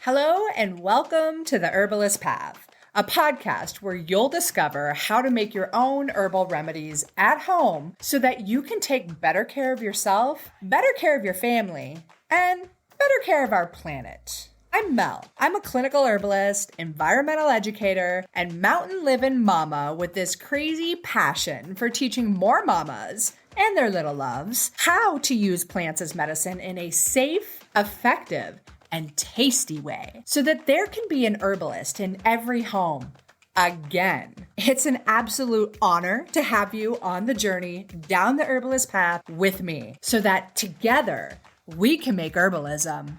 Hello and welcome to the Herbalist Path, a podcast where you'll discover how to make your own herbal remedies at home so that you can take better care of yourself, better care of your family, and better care of our planet. I'm Mel. I'm a clinical herbalist, environmental educator, and mountain living mama with this crazy passion for teaching more mamas and their little loves how to use plants as medicine in a safe, effective, and tasty way so that there can be an herbalist in every home. Again, it's an absolute honor to have you on the journey down the herbalist path with me so that together we can make herbalism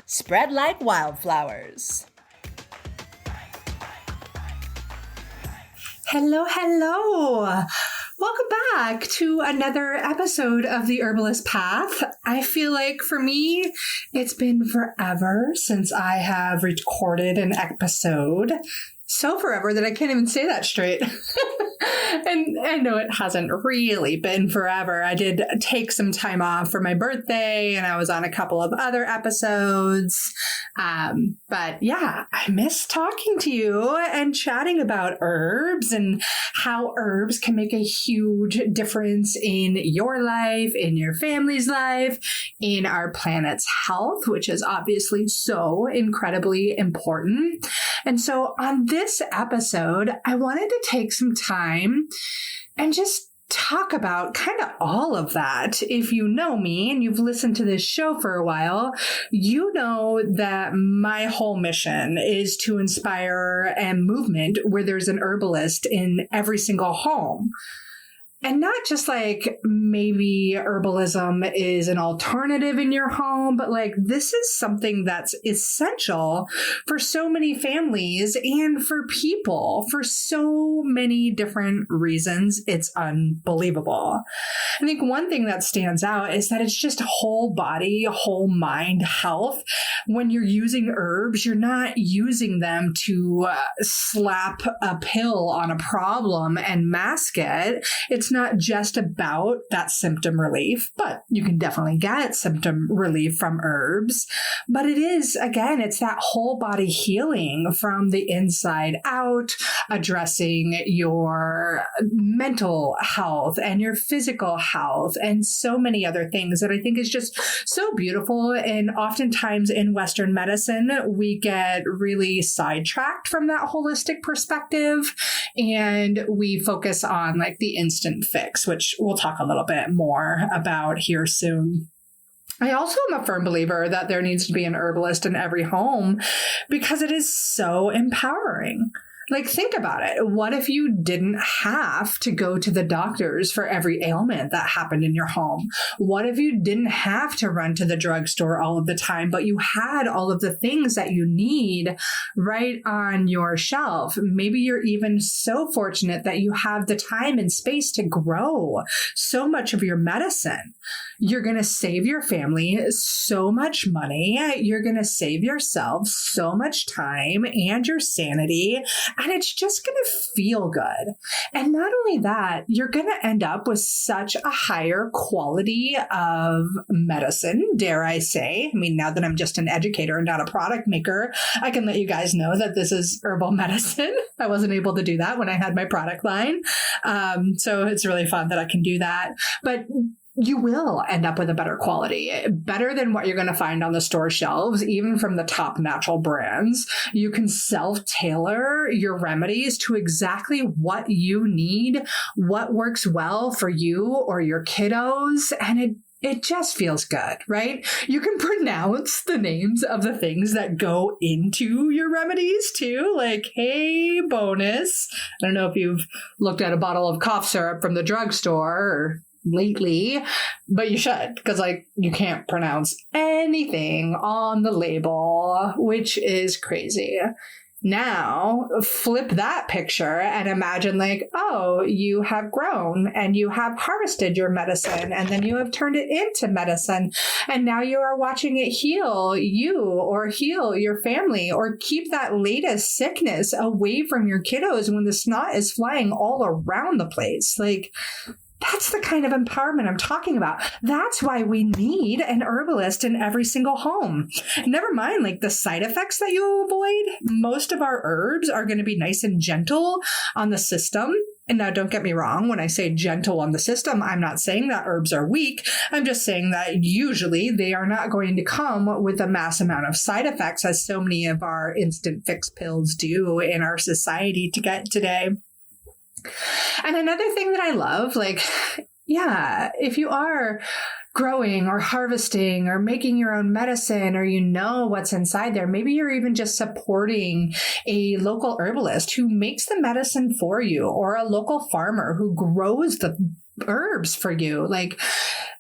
#spread like wildflowers. Hello. Welcome back to another episode of the Herbalist Path. I feel like for me, it's been forever since I have recorded an episode. So forever that I can't even say that straight. And I know it hasn't really been forever. I did take some time off for my birthday and I was on a couple of other episodes. But yeah, I miss talking to you and chatting about herbs and how herbs can make a huge difference in your life, in your family's life, in our planet's health, which is obviously so incredibly important. And so on this episode, I wanted to take some time and just talk about kind of all of that. If you know me and you've listened to this show for a while, you know that my whole mission is to inspire a movement where there's an herbalist in every single home. And not just like maybe herbalism is an alternative in your home, but like this is something that's essential for so many families and for people for so many different reasons. It's unbelievable. I think one thing that stands out is that it's just whole body, whole mind health. When you're using herbs, you're not using them to slap a pill on a problem and mask it. It's not just about that symptom relief, but you can definitely get symptom relief from herbs. But it is, again, it's that whole body healing from the inside out, addressing your mental health and your physical health and so many other things that I think is just so beautiful. And oftentimes in Western medicine, we get really sidetracked from that holistic perspective and we focus on like the instant fix, which we'll talk a little bit more about here soon. I also am a firm believer that there needs to be an herbalist in every home because it is so empowering. Like, think about it. What if you didn't have to go to the doctors for every ailment that happened in your home? What if you didn't have to run to the drugstore all of the time, but you had all of the things that you need right on your shelf? Maybe you're even so fortunate that you have the time and space to grow so much of your medicine. You're going to save your family so much money. You're going to save yourself so much time and your sanity. And it's just going to feel good. And not only that, you're going to end up with such a higher quality of medicine, dare I say. I mean, now that I'm just an educator and not a product maker, I can let you guys know that this is herbal medicine. I wasn't able to do that when I had my product line. So it's really fun that I can do that. But you will end up with a better quality, better than what you're going to find on the store shelves, even from the top natural brands. You can self-tailor your remedies to exactly what you need, what works well for you or your kiddos, and it just feels good, right? You can pronounce the names of the things that go into your remedies too. Like, hey, bonus. I don't know if you've looked at a bottle of cough syrup from the drugstore or lately, but you should, because like you can't pronounce anything on the label, which is crazy. Now, flip that picture and imagine like, oh, you have grown and you have harvested your medicine and then you have turned it into medicine. And now you are watching it heal you or heal your family or keep that latest sickness away from your kiddos when the snot is flying all around the place. Like, That's the kind of empowerment I'm talking about. That's why we need an herbalist in every single home. Never mind, like the side effects that you avoid. Most of our herbs are going to be nice and gentle on the system. And now don't get me wrong, when I say gentle on the system, I'm not saying that herbs are weak. I'm just saying that usually they are not going to come with a mass amount of side effects as so many of our instant fix pills do in our society to get today. And another thing that I love, like, yeah, if you are growing or harvesting or making your own medicine, or you know what's inside there, maybe you're even just supporting a local herbalist who makes the medicine for you, or a local farmer who grows the herbs for you. Like,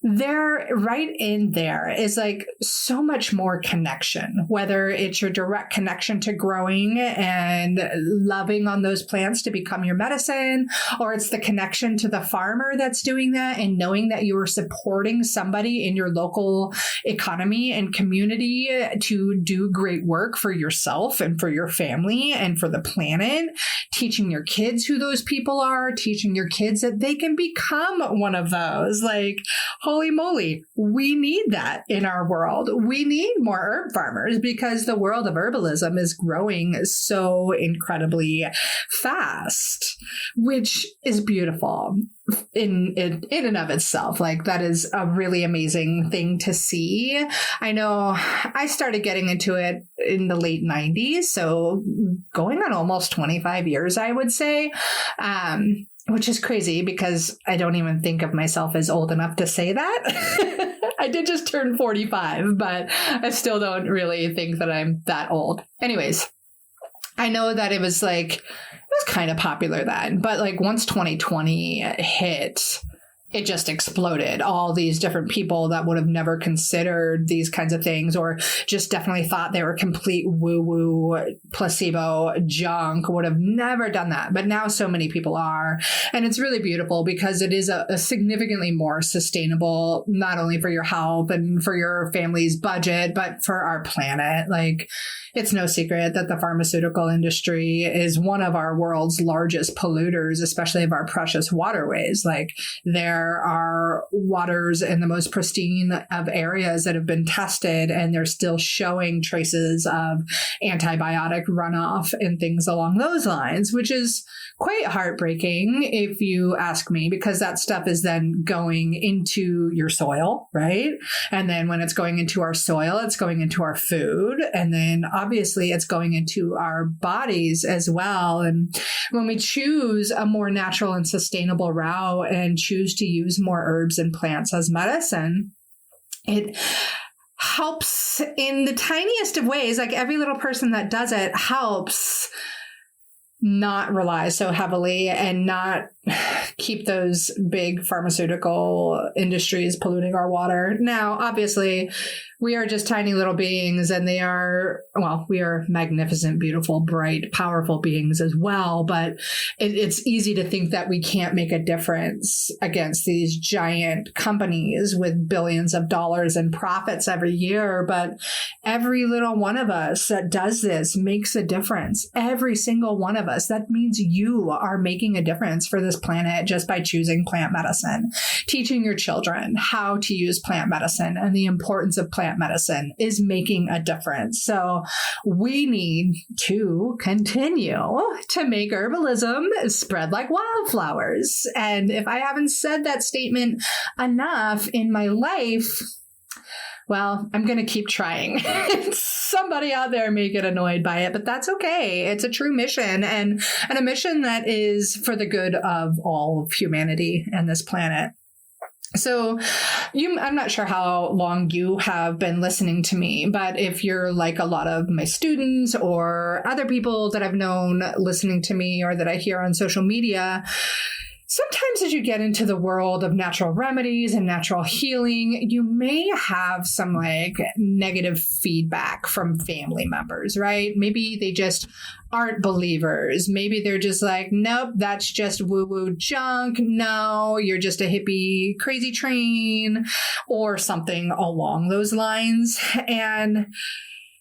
there, right in there is like so much more connection, whether it's your direct connection to growing and loving on those plants to become your medicine, or it's the connection to the farmer that's doing that and knowing that you are supporting somebody in your local economy and community to do great work for yourself and for your family and for the planet, teaching your kids who those people are, teaching your kids that they can become one of those. Like, holy moly, we need that in our world. We need more herb farmers because the world of herbalism is growing so incredibly fast, which is beautiful in and of itself. Like, that is a really amazing thing to see. I know I started getting into it in the late 90s, so going on almost 25 years, I would say. Which is crazy because I don't even think of myself as old enough to say that. I did just turn 45, but I still don't really think that I'm that old. Anyways, I know that it was kind of popular then, but like once 2020 hit, it just exploded. All these different people that would have never considered these kinds of things, or just definitely thought they were complete woo-woo placebo junk, would have never done that. But now so many people are. And it's really beautiful because it is a significantly more sustainable, not only for your health and for your family's budget, but for our planet. Like, it's no secret that the pharmaceutical industry is one of our world's largest polluters, especially of our precious waterways. Like, there are waters in the most pristine of areas that have been tested, and they're still showing traces of antibiotic runoff and things along those lines, which is quite heartbreaking if you ask me, because that stuff is then going into your soil, right? And then when it's going into our soil, it's going into our food. And then obviously it's going into our bodies as well. And when we choose a more natural and sustainable route and choose to use more herbs and plants as medicine, it helps in the tiniest of ways. Like, every little person that does it helps not rely so heavily and not keep those big pharmaceutical industries polluting our water. Now, obviously, we are just tiny little beings, and we are magnificent, beautiful, bright, powerful beings as well. But it's easy to think that we can't make a difference against these giant companies with billions of dollars in profits every year. But every little one of us that does this makes a difference. Every single one of us. That means you are making a difference for this planet just by choosing plant medicine. Teaching your children how to use plant medicine and the importance of plant medicine is making a difference. So we need to continue to make herbalism spread like wildflowers. And if I haven't said that statement enough in my life, well, I'm going to keep trying. Somebody out there may get annoyed by it, but that's okay. It's a true mission, and a mission that is for the good of all of humanity and this planet. So I'm not sure how long you have been listening to me, but if you're like a lot of my students or other people that I've known listening to me or that I hear on social media, sometimes as you get into the world of natural remedies and natural healing, you may have some like negative feedback from family members, right? Maybe they just aren't believers. Maybe they're just like, nope, that's just woo-woo junk. No, you're just a hippie crazy train, or something along those lines. And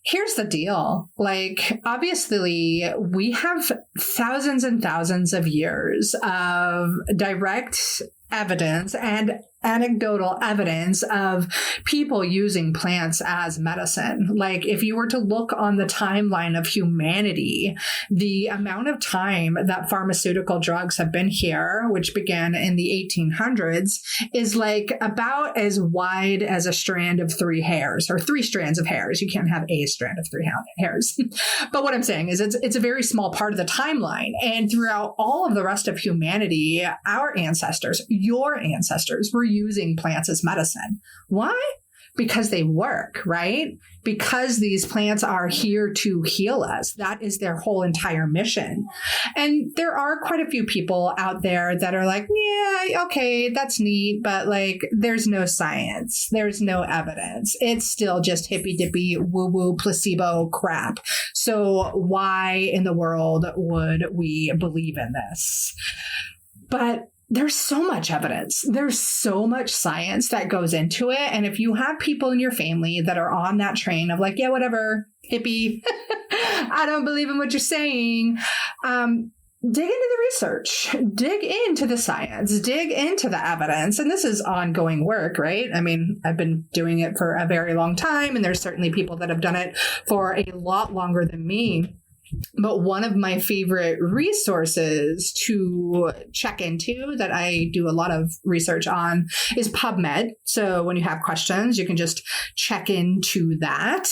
here's the deal. Like, obviously, we have thousands and thousands of years of direct evidence and anecdotal evidence of people using plants as medicine. Like if you were to look on the timeline of humanity, the amount of time that pharmaceutical drugs have been here, which began in the 1800s, is like about as wide as a strand of three hairs, or three strands of hairs. You can't have a strand of three hairs. But what I'm saying is it's a very small part of the timeline. And throughout all of the rest of humanity, our ancestors, your ancestors, were using plants as medicine. Why? Because they work, right? Because these plants are here to heal us. That is their whole entire mission. And there are quite a few people out there that are like, yeah, okay, that's neat, but like there's no science. There's no evidence. It's still just hippy dippy woo-woo placebo crap. So why in the world would we believe in this? But there's so much evidence. There's so much science that goes into it. And if you have people in your family that are on that train of like, yeah, whatever, hippie, I don't believe in what you're saying, dig into the research, dig into the science, dig into the evidence. And this is ongoing work, right? I mean, I've been doing it for a very long time, and there's certainly people that have done it for a lot longer than me. But one of my favorite resources to check into that I do a lot of research on is PubMed. So when you have questions, you can just check into that.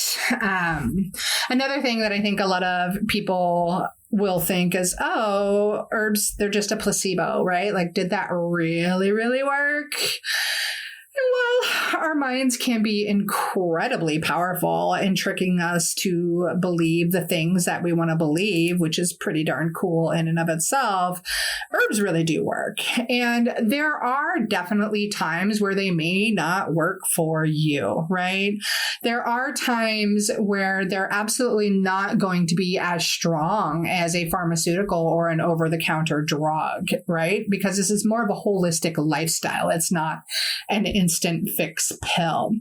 Another thing that I think a lot of people will think is, oh, herbs, they're just a placebo, right? Like, did that really, really work? Well, our minds can be incredibly powerful in tricking us to believe the things that we want to believe, which is pretty darn cool in and of itself. Herbs really do work. And there are definitely times where they may not work for you, right? There are times where they're absolutely not going to be as strong as a pharmaceutical or an over-the-counter drug, right? Because this is more of a holistic lifestyle. It's not an instant fix pill.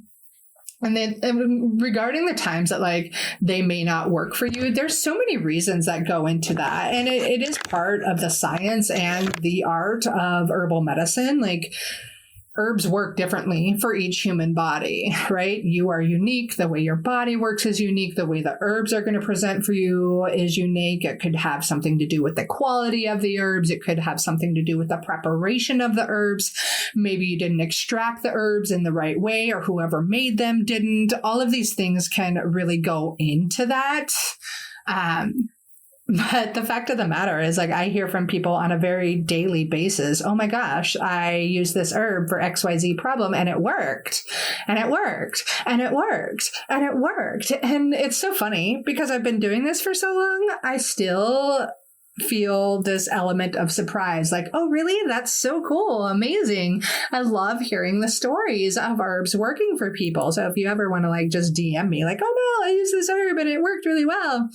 And then regarding the times that like they may not work for you, there's so many reasons that go into that. And it is part of the science and the art of herbal medicine. Like, herbs work differently for each human body, right? You are unique. The way your body works is unique. The way the herbs are going to present for you is unique. It could have something to do with the quality of the herbs. It could have something to do with the preparation of the herbs. Maybe you didn't extract the herbs in the right way, or whoever made them didn't. All of these things can really go into that. But the fact of the matter is, like, I hear from people on a very daily basis, oh my gosh, I used this herb for XYZ problem and it worked, and it worked, and it worked, and it worked. And it's so funny because I've been doing this for so long, I still feel this element of surprise, like, oh, really? That's so cool. Amazing. I love hearing the stories of herbs working for people. So if you ever want to like just DM me like, oh, Mel, I used this herb and it worked really well,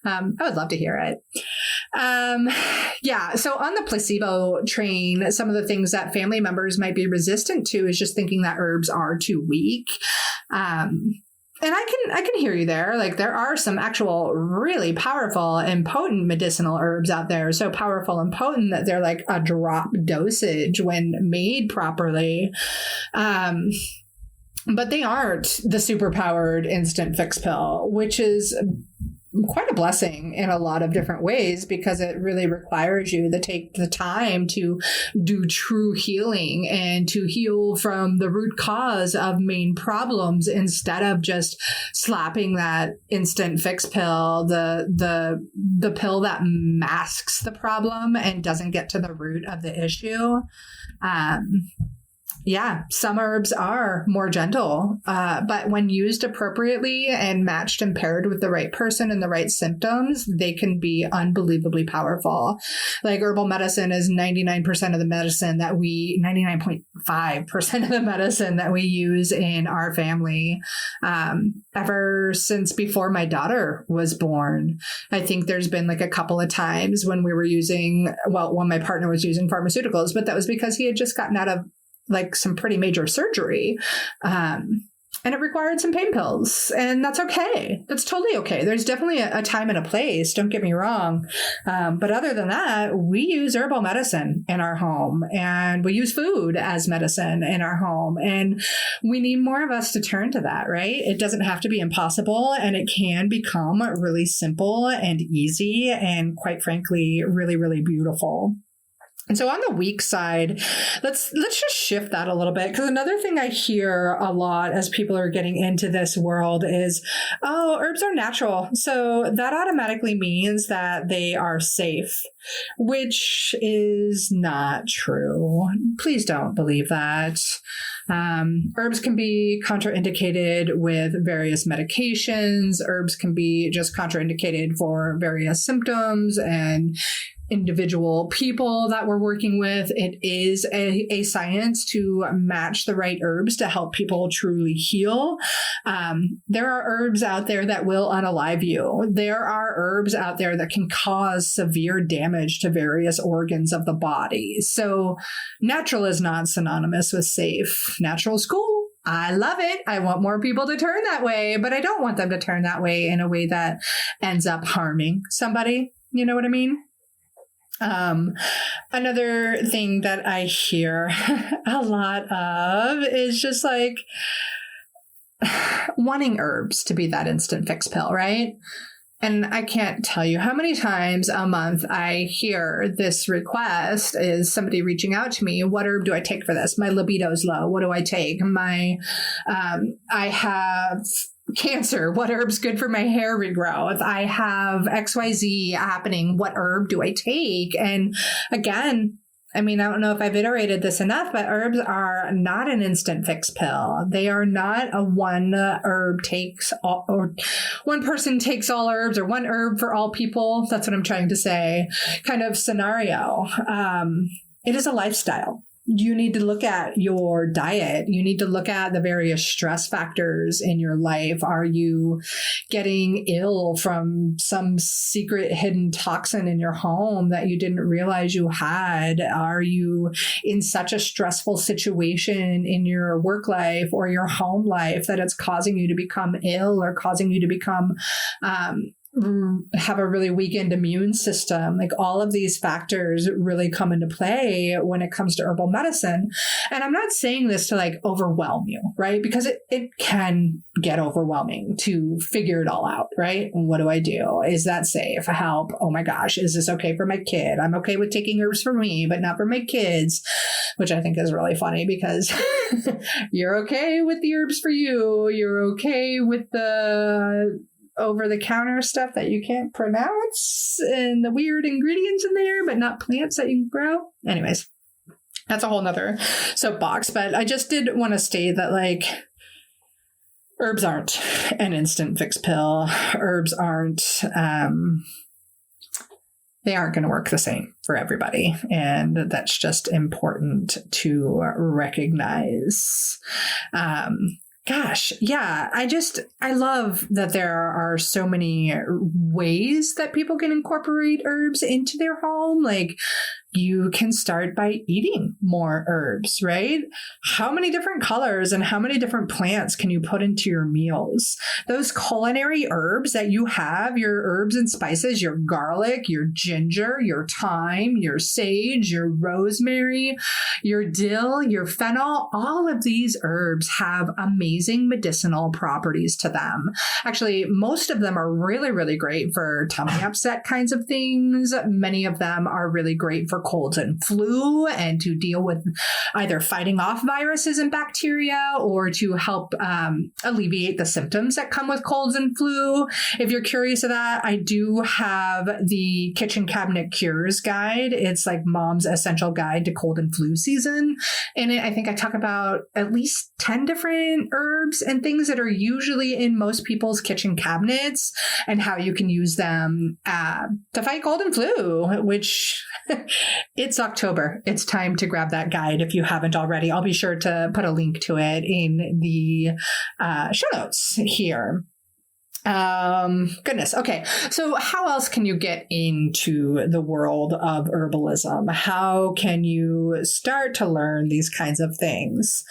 I would love to hear it. Yeah. So on the placebo train, some of the things that family members might be resistant to is just thinking that herbs are too weak. And I can hear you there. Like, there are some actual really powerful and potent medicinal herbs out there. So powerful and potent that they're like a drop dosage when made properly. But they aren't the superpowered instant fix pill, which is quite a blessing in a lot of different ways, because it really requires you to take the time to do true healing and to heal from the root cause of main problems, instead of just slapping that instant fix pill, the pill that masks the problem and doesn't get to the root of the issue. Yeah, some herbs are more gentle, but when used appropriately and matched and paired with the right person and the right symptoms, they can be unbelievably powerful. Like, herbal medicine is 99% of the medicine that 99.5% of the medicine that we use in our family, ever since before my daughter was born. I think there's been like a couple of times when we were when my partner was using pharmaceuticals, but that was because he had just gotten out of like some pretty major surgery. And it required some pain pills, and that's okay. That's totally okay. There's definitely a time and a place, don't get me wrong. But other than that, we use herbal medicine in our home, and we use food as medicine in our home. And we need more of us to turn to that, right? It doesn't have to be impossible, and it can become really simple and easy and, quite frankly, really, really beautiful. And so on the weak side, let's just shift that a little bit, because another thing I hear a lot as people are getting into this world is, oh, herbs are natural. So that automatically means that they are safe, which is not true. Please don't believe that. Herbs can be contraindicated with various medications. Herbs can be just contraindicated for various symptoms and individual people that we're working with. It is a science to match the right herbs to help people truly heal. There are herbs out there that will unalive you. There are herbs out there that can cause severe damage to various organs of the body. So natural is not synonymous with safe. Natural is cool. I love it. I want more people to turn that way, but I don't want them to turn that way in a way that ends up harming somebody. You know what I mean? Another thing that I hear a lot of is just like wanting herbs to be that instant fix pill, right? And I can't tell you how many times a month I hear this request is somebody reaching out to me. What herb do I take for this? My libido's low. What do I take? I have cancer. What herb's good for my hair regrowth? I have XYZ happening. What herb do I take? And again, I mean, I don't know if I've iterated this enough, but herbs are not an instant fix pill. They are not a one herb takes all, or one person takes all herbs, or one herb for all people. That's what I'm trying to say kind of scenario. It is a lifestyle. You need to look at your diet. You need to look at the various stress factors in your life. Are you getting ill from some secret hidden toxin in your home that you didn't realize you had? Are you in such a stressful situation in your work life or your home life that it's causing you to become ill or causing you to become have a really weakened immune system? Like, all of these factors really come into play when it comes to herbal medicine. And I'm not saying this to like overwhelm you, right? Because it can get overwhelming to figure it all out, right? What do I do? Is that safe? Help. Oh my gosh. Is this okay for my kid? I'm okay with taking herbs for me, but not for my kids, which I think is really funny because you're okay with the herbs for you. You're okay with the over-the-counter stuff that you can't pronounce and the weird ingredients in there, but not plants that you can grow. Anyways, that's a whole nother soapbox, but I just did want to state that, like, herbs aren't an instant fix pill. Herbs aren't, they aren't going to work the same for everybody. And that's just important to recognize. Gosh, yeah, I love that there are so many ways that people can incorporate herbs into their home. Like, you can start by eating more herbs, right? How many different colors and how many different plants can you put into your meals? Those culinary herbs that you have, your herbs and spices, your garlic, your ginger, your thyme, your sage, your rosemary, your dill, your fennel, all of these herbs have amazing medicinal properties to them. Actually, most of them are really, really great for tummy upset kinds of things. Many of them are really great for colds and flu, and to deal with either fighting off viruses and bacteria, or to help alleviate the symptoms that come with colds and flu. If you're curious of that, I do have the Kitchen Cabinet Cures Guide. It's like Mom's Essential Guide to Cold and Flu Season. In it, I think I talk about at least 10 different herbs and things that are usually in most people's kitchen cabinets, and how you can use them to fight cold and flu, which it's October. It's time to grab that guide if you haven't already. I'll be sure to put a link to it in the show notes here. Goodness. Okay. So how else can you get into the world of herbalism? How can you start to learn these kinds of things?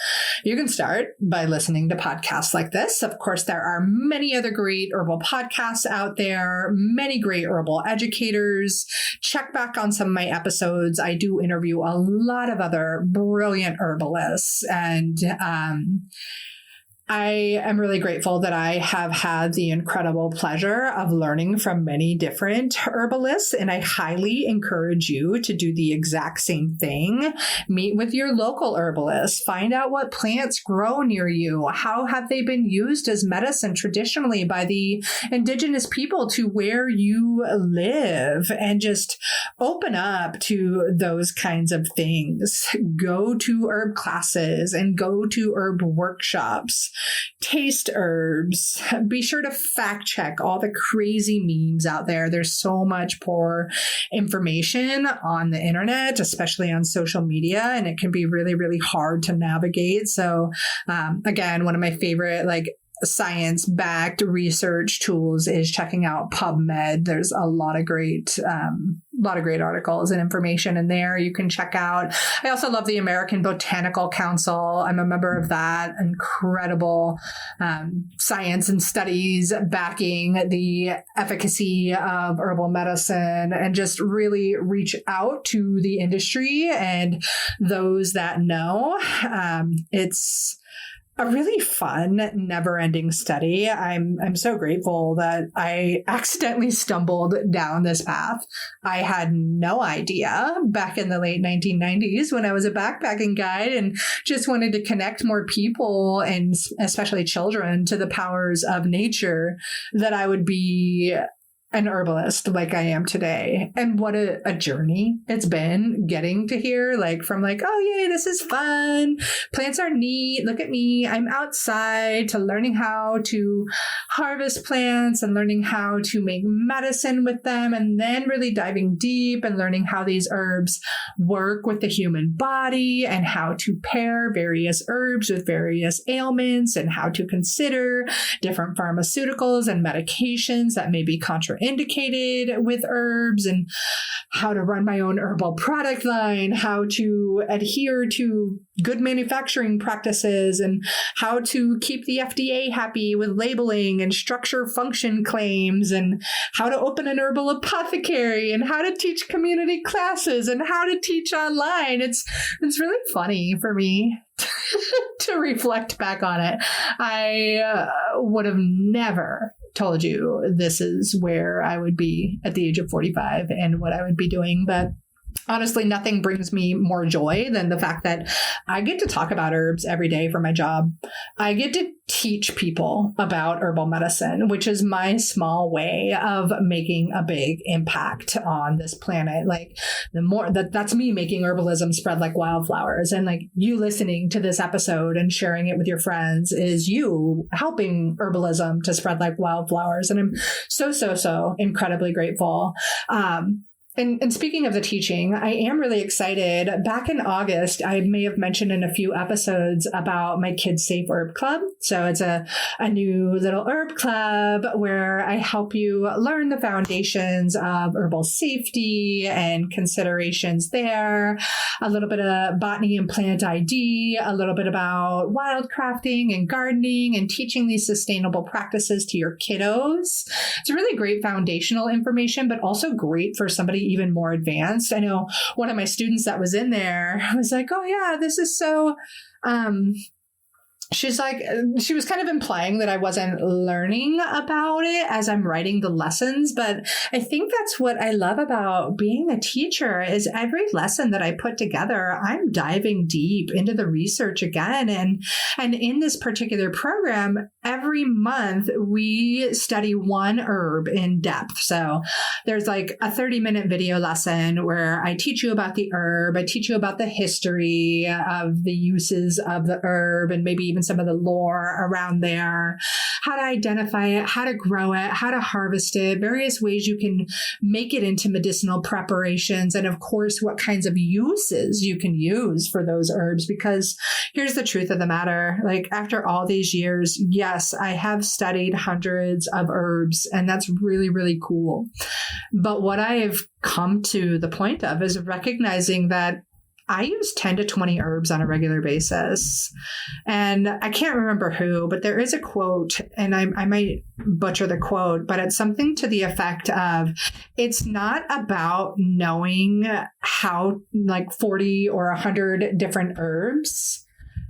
You can start by listening to podcasts like this. Of course, there are many other great herbal podcasts out there, many great herbal educators. Check back on some of my episodes. I do interview a lot of other brilliant herbalists, and, I am really grateful that I have had the incredible pleasure of learning from many different herbalists, and I highly encourage you to do the exact same thing. Meet with your local herbalist, find out what plants grow near you, how have they been used as medicine traditionally by the indigenous people to where you live, and just open up to those kinds of things. Go to herb classes and go to herb workshops. Taste herbs. Be sure to fact check all the crazy memes out there. There's so much poor information on the internet, especially on social media, and it can be really, really hard to navigate. So, again, one of my favorite, science-backed research tools is checking out PubMed. There's a lot of great articles and information in there you can check out. I also love the American Botanical Council. I'm a member of that. Incredible science and studies backing the efficacy of herbal medicine, and just really reach out to the industry and those that know. It's a really fun, never-ending study. I'm so grateful that I accidentally stumbled down this path. I had no idea back in the late 1990s when I was a backpacking guide and just wanted to connect more people, and especially children, to the powers of nature, that I would be an herbalist like I am today. And what a journey it's been getting to here, oh, yay, this is fun. Plants are neat. Look at me. I'm outside, to learning how to harvest plants and learning how to make medicine with them, and then really diving deep and learning how these herbs work with the human body, and how to pair various herbs with various ailments, and how to consider different pharmaceuticals and medications that may be indicated with herbs, and how to run my own herbal product line, how to adhere to good manufacturing practices, and how to keep the FDA happy with labeling and structure function claims, and how to open an herbal apothecary, and how to teach community classes, and how to teach online. It's really funny for me to reflect back on it. I would have never told you this is where I would be at the age of 45 and what I would be doing. But honestly, nothing brings me more joy than the fact that I get to talk about herbs every day for my job. I get to teach people about herbal medicine, which is my small way of making a big impact on this planet. The more that's me making herbalism spread like wildflowers, and you listening to this episode and sharing it with your friends is you helping herbalism to spread like wildflowers. And I'm so incredibly grateful. And speaking of the teaching, I am really excited. Back in August, I may have mentioned in a few episodes about my Kids Safe Herb Club. So it's a new little herb club where I help you learn the foundations of herbal safety and considerations there, a little bit of botany and plant ID, a little bit about wildcrafting and gardening, and teaching these sustainable practices to your kiddos. It's really great foundational information, but also great for somebody even more advanced. I know one of my students that was in there was like, oh yeah, this is so, she was kind of implying that I wasn't learning about it as I'm writing the lessons. But I think that's what I love about being a teacher is every lesson that I put together, I'm diving deep into the research again. And in this particular program, every month we study one herb in depth. So there's a 30-minute video lesson where I teach you about the herb. I teach you about the history of the uses of the herb, and maybe even even some of the lore around there, how to identify it, how to grow it, how to harvest it, various ways you can make it into medicinal preparations, and of course, what kinds of uses you can use for those herbs. Because here's the truth of the matter. Like, after all these years, yes, I have studied hundreds of herbs, and that's really, really cool. But what I've come to the point of is recognizing that I use 10 to 20 herbs on a regular basis. And I can't remember who, but there is a quote, and I might butcher the quote, but it's something to the effect of, it's not about knowing how, like, 40 or 100 different herbs.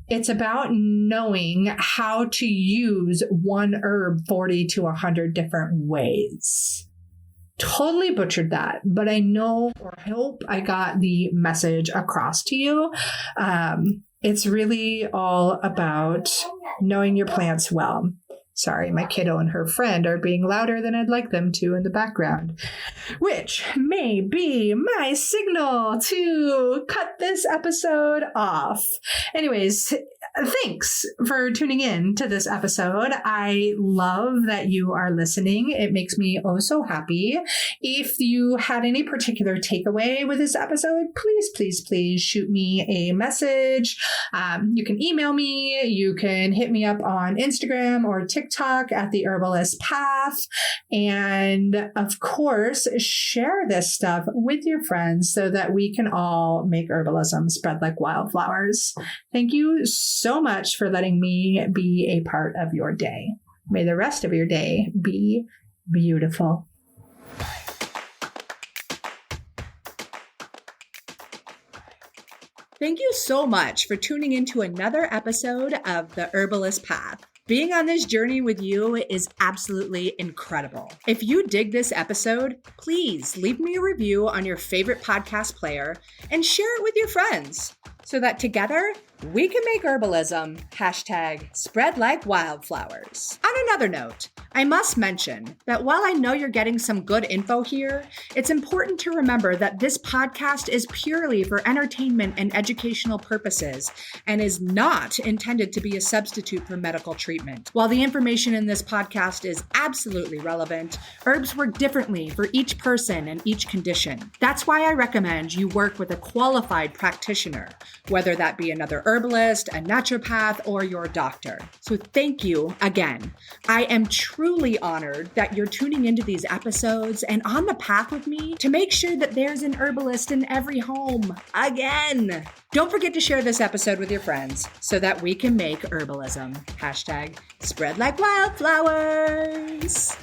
It's about knowing how to use one herb 40 to 100 different ways. Totally butchered that, but I know, or hope I got the message across to you. It's really all about knowing your plants well. Sorry, my kiddo and her friend are being louder than I'd like them to in the background, which may be my signal to cut this episode off. Anyways, thanks for tuning in to this episode. I love that you are listening. It makes me oh so happy. If you had any particular takeaway with this episode, please shoot me a message. You can email me. You can hit me up on Instagram or TikTok at the Herbalist Path. And of course, share this stuff with your friends so that we can all make herbalism spread like wildflowers. Thank you so much for letting me be a part of your day. May the rest of your day be beautiful. Thank you so much for tuning into another episode of The Herbalist Path. Being on this journey with you is absolutely incredible. If you dig this episode, please leave me a review on your favorite podcast player and share it with your friends so that together we can make herbalism #spread like wildflowers. On another note, I must mention that while I know you're getting some good info here, it's important to remember that this podcast is purely for entertainment and educational purposes and is not intended to be a substitute for medical treatment. While the information in this podcast is absolutely relevant, herbs work differently for each person and each condition. That's why I recommend you work with a qualified practitioner, whether that be another herbalist, a naturopath, or your doctor. So thank you again. I am truly honored that you're tuning into these episodes and on the path with me to make sure that there's an herbalist in every home again. Don't forget to share this episode with your friends so that we can make herbalism #spread like wildflowers.